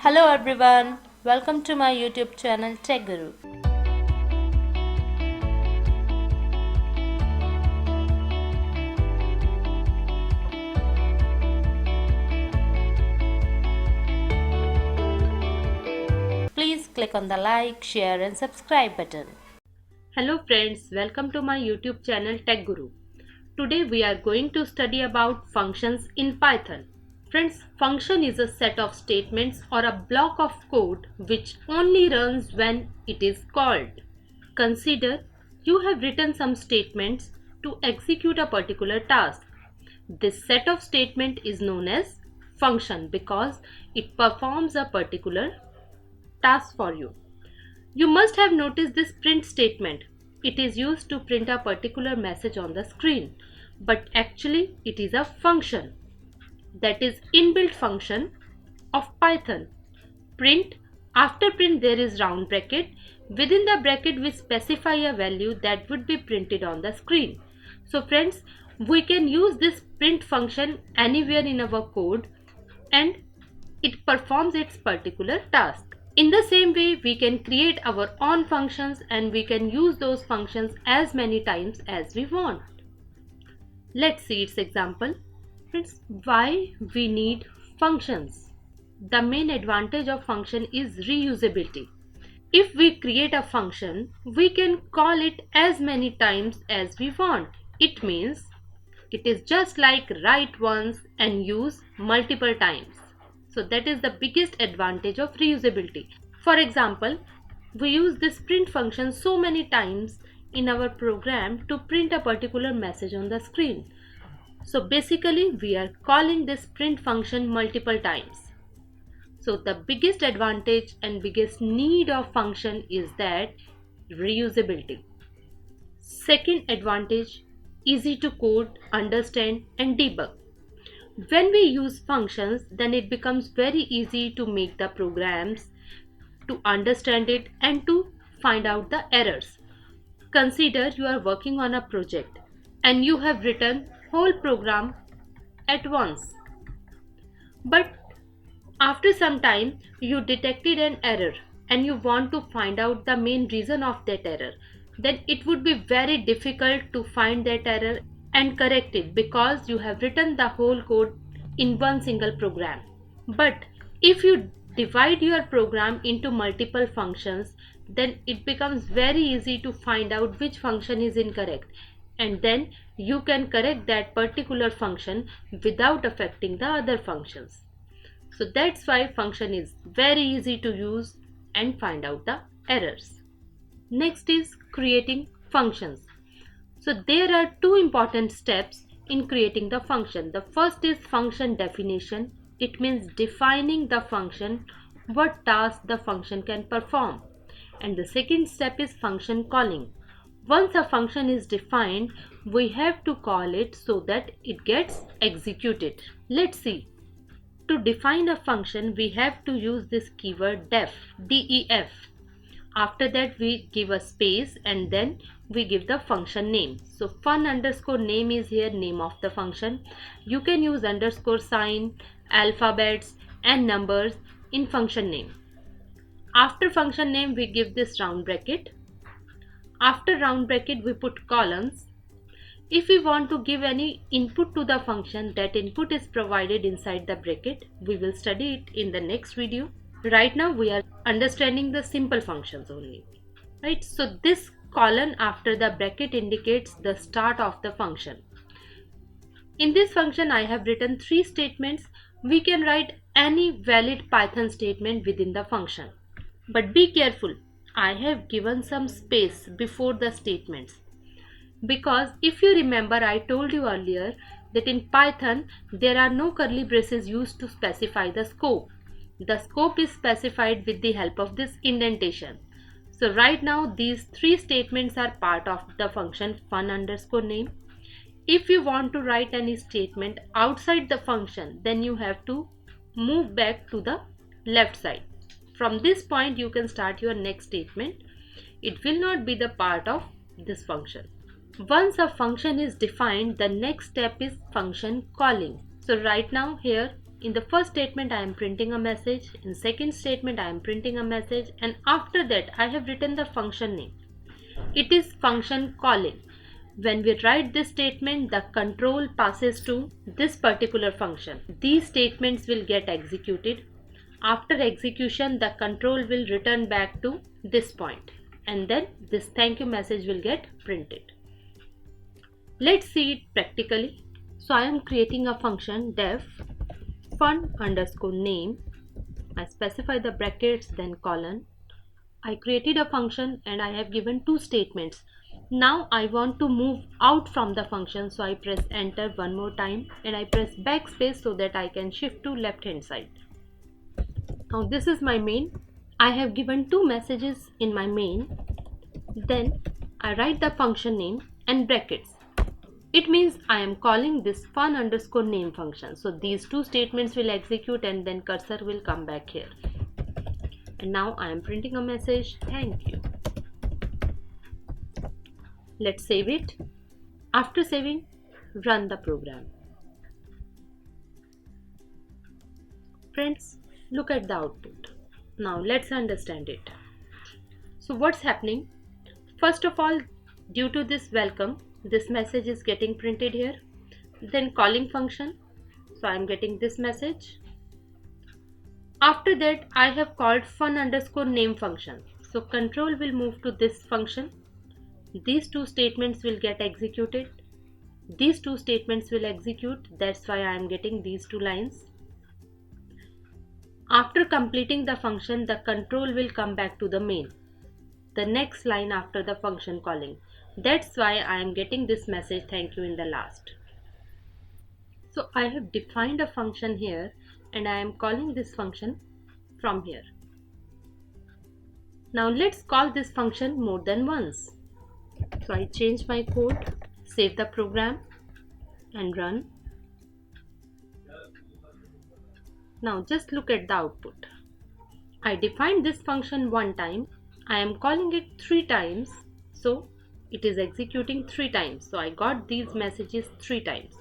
Hello everyone, welcome to my YouTube channel Tech Guru. Please click on the like, share and subscribe button. Hello friends, welcome to my YouTube channel Tech Guru. Today we are going to study about functions in Python. Friends, function is a set of statements or a block of code which only runs when it is called. Consider you have written some statements to execute a particular task. This set of statement is known as function because it performs a particular task for you. You must have noticed this print statement. It is used to print a particular message on the screen, but actually it is a function. That is inbuilt function of Python. Print. After print there is round bracket. Within the bracket we specify a value that would be printed on the screen. So friends, we can use this print function anywhere in our code and it performs its particular task. In the same way, we can create our own functions and we can use those functions as many times as we want. Let's see its example. Friends, why we need functions? The main advantage of function is reusability. If we create a function, we can call it as many times as we want. It means it is just like write once and use multiple times. So that is the biggest advantage of reusability. For example, we use this print function so many times in our program to print a particular message on the screen. So basically we are calling this print function multiple times. So the biggest advantage and biggest need of function is that reusability. Second advantage, easy to code, understand and debug. When we use functions, then it becomes very easy to make the programs, to understand it and to find out the errors. Consider you are working on a project and you have written whole program at once. But after some time you detected an error and you want to find out the main reason of that error. Then it would be very difficult to find that error and correct it because you have written the whole code in one single program. But if you divide your program into multiple functions, then it becomes very easy to find out which function is incorrect and then you can correct that particular function without affecting the other functions. So that's why function is very easy to use and find out the errors. Next is creating functions. So there are two important steps in creating the function. The first is function definition. It means defining the function, what task the function can perform. And the second step is function calling. Once a function is defined, we have to call it so that it gets executed. Let's see. To define a function, we have to use this keyword def, def. After that we give a space and then we give the function name. So fun underscore name is here name of the function. You can use underscore sign, alphabets and numbers in function name. After function name we give this round bracket. After round bracket we put colons. If we want to give any input to the function, that input is provided inside the bracket. We will study it in the next video. Right now we are understanding the simple functions only. Right? So this colon after the bracket indicates the start of the function. In this function I have written three statements. We can write any valid Python statement within the function. But be careful. I have given some space before the statements. Because if you remember, I told you earlier that in Python there are no curly braces used to specify the scope. The scope is specified with the help of this indentation. So right now these three statements are part of the function fun underscore name. If you want to write any statement outside the function, then you have to move back to the left side. From this point you can start your next statement. It will not be the part of this function. Once a function is defined, the next step is function calling. So right now here In the first statement I am printing a message, in second statement I am printing a message, and after that I have written the function name. It is function calling. When we write this statement, the control passes to this particular function. These statements will get executed. After execution, the control will return back to this point, and then this thank you message will get printed. Let's see it practically. So I am creating a function def fun underscore name. I specify the brackets, then colon. I created a function and I have given two statements. Now I want to move out from the function, so I press enter one more time and I press backspace so that I can shift to left hand side. Now this is my main. I have given two messages in my main. Then I write the function name and brackets. It means I am calling this fun underscore name function. So these two statements will execute and then cursor will come back here. And now I am printing a message, thank you. Let's save it. After saving, run the program. Friends, look at the output. Now let's understand it. So what's happening? First of all, due to this welcome, this message is getting printed here. Then calling function. So I'm getting this message. After that, I have called fun underscore name function. So control will move to this function. These two statements will get executed. These two statements will execute. That's why I am getting these two lines. After completing the function, the control will come back to the main. The next line after the function calling. That's why I am getting this message thank you in the last. So I have defined a function here and I am calling this function from here. Now let's call this function more than once. So I change my code, save the program and run. Now just look at the output. I defined this function one time. I am calling it 3 times. So it is executing 3 times. So I got these messages 3 times.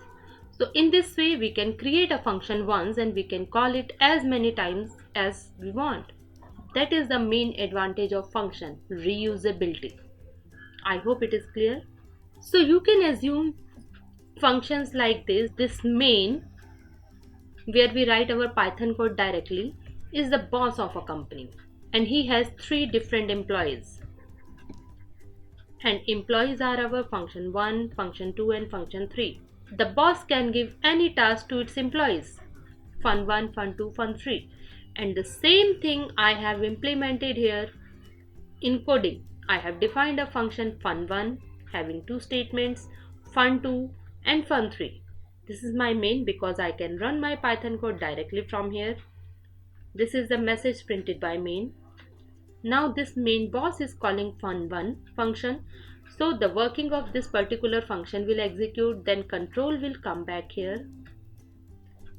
So in this way we can create a function once and we can call it as many times as we want. That is the main advantage of function, reusability. I hope it is clear. So you can assume functions like this main, where we write our Python code directly, is the boss of a company and he has 3 different employees. And employees are our function 1, function 2 and function 3. The boss can give any task to its employees, fun 1, fun 2, fun 3. And the same thing I have implemented here in coding. I have defined a function fun 1 having 2 statements, fun 2 and fun 3. This is my main because I can run my Python code directly from here. This is the message printed by main. Now this main boss is calling fun1 function. So the working of this particular function will execute, then control will come back here.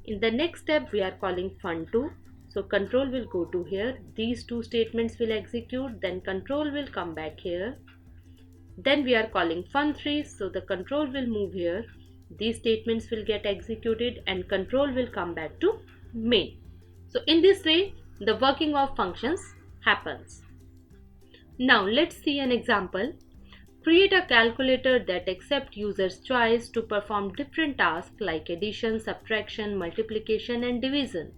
In the next step we are calling fun2. So control will go to here. These 2 statements will execute, then control will come back here. Then we are calling fun3. So the control will move here. These statements will get executed and control will come back to main. So in this way the working of functions happens. Now let's see an example. Create a calculator that accepts user's choice to perform different tasks like addition, subtraction, multiplication and division.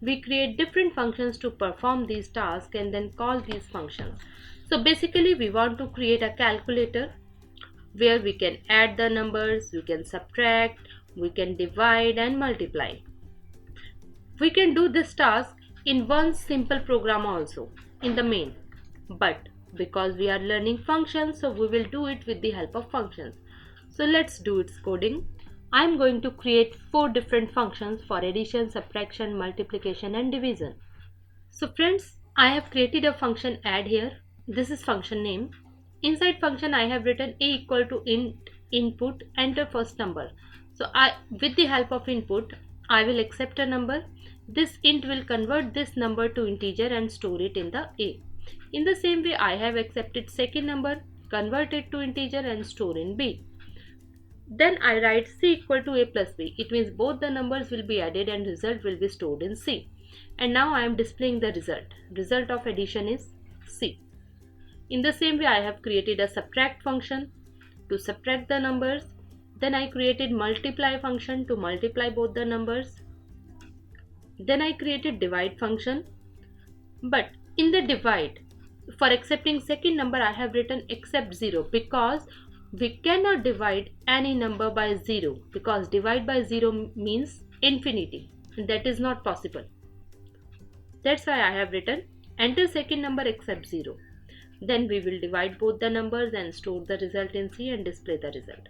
We create different functions to perform these tasks and then call these functions. So basically we want to create a calculator where we can add the numbers, we can subtract, we can divide and multiply. We can do this task in one simple program also in the main, but because we are learning functions, so we will do it with the help of functions. So let's do its coding. I am going to create 4 different functions for addition, subtraction, multiplication and division. So friends, I have created a function add here. This is function name. Inside function I have written a equal to int input enter first number. So with the help of input I will accept a number. This int will convert this number to integer and store it in the a. In the same way I have accepted second number, convert it to integer and store in b. Then I write C equal to A plus B. It means both the numbers will be added and result will be stored in C. And now I am displaying the result. Result of addition is C. In the same way, I have created a subtract function to subtract the numbers. Then I created multiply function to multiply both the numbers. Then I created divide function. But in the divide, for accepting second number, I have written except 0 because we cannot divide any number by 0 because divide by 0 means infinity and that is not possible. That's why I have written enter second number except 0. Then we will divide both the numbers and store the result in C and display the result.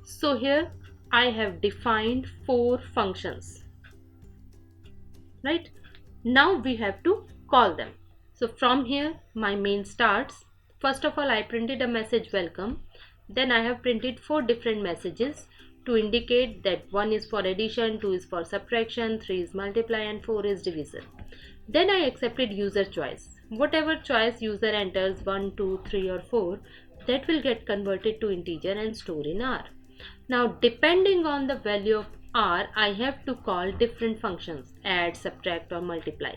So here I have defined 4 functions. Right? Now we have to call them. So from here my main starts. First of all, I printed a message welcome. Then I have printed 4 different messages to indicate that 1 is for addition, 2 is for subtraction, 3 is multiply and 4 is division. Then I accepted user choice. Whatever choice user enters 1, 2, 3 or 4, that will get converted to integer and store in R. Now depending on the value of R, I have to call different functions, add, subtract or multiply.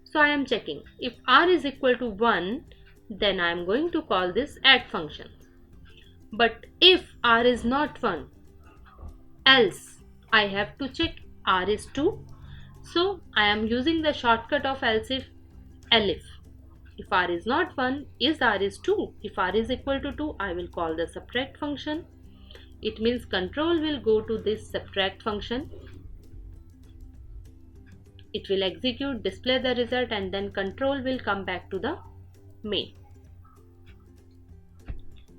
So I am checking. If R is equal to 1, then I am going to call this add function. But if R is not 1, else I have to check R is 2. So I am using the shortcut of else if elif. If R is not 1, is R is 2. If R is equal to 2, I will call the subtract function. It means control will go to this subtract function. It will execute, display the result and then control will come back to the main.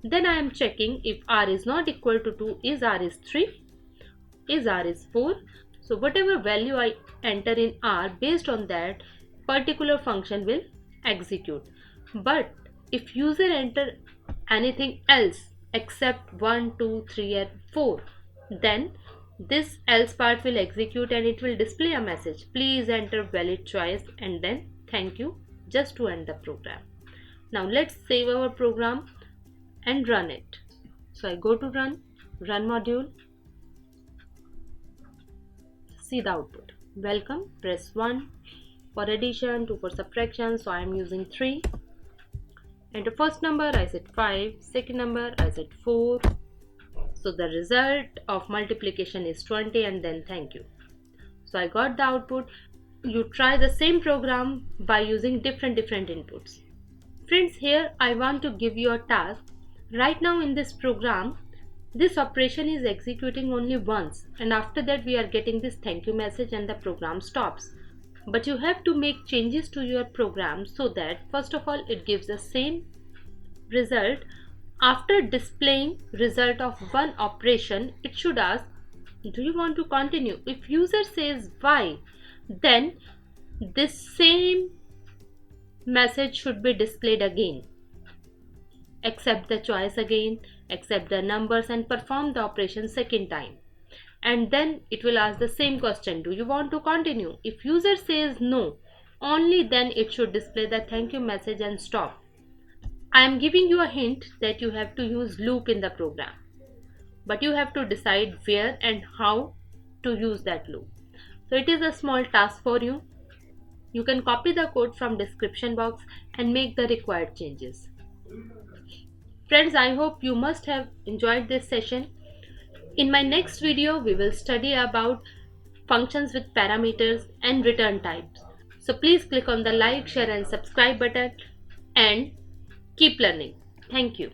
Then I am checking if R is not equal to 2, is R is 3, is R is 4. So whatever value I enter in R, based on that particular function will execute. But if user enter anything else except 1, 2, 3 and 4, then this else part will execute and it will display a message. Please enter valid choice and then thank you, just to end the program. Now let's save our program and run it. So I go to run module, see the output. Welcome, press 1 for addition, 2 for subtraction, so I am using 3. Enter first number, I said 5, second number, I said 4. So the result of multiplication is 20 and then thank you. So I got the output. You try the same program by using different inputs. Friends, here I want to give you a task. Right now in this program, this operation is executing only once and after that we are getting this thank you message and the program stops. But you have to make changes to your program so that first of all it gives the same result. After displaying result of one operation, it should ask, do you want to continue? If user says why, then this same message should be displayed again. Accept the choice again, accept the numbers and perform the operation second time. And then it will ask the same question, do you want to continue? If user says no, only then it should display the thank you message and stop. I am giving you a hint that you have to use loop in the program, but you have to decide where and how to use that loop. So it is a small task for you. You can copy the code from description box and make the required changes. Friends, I hope you must have enjoyed this session. In my next video, we will study about functions with parameters and return types. So please click on the like, share and subscribe button and keep learning. Thank you.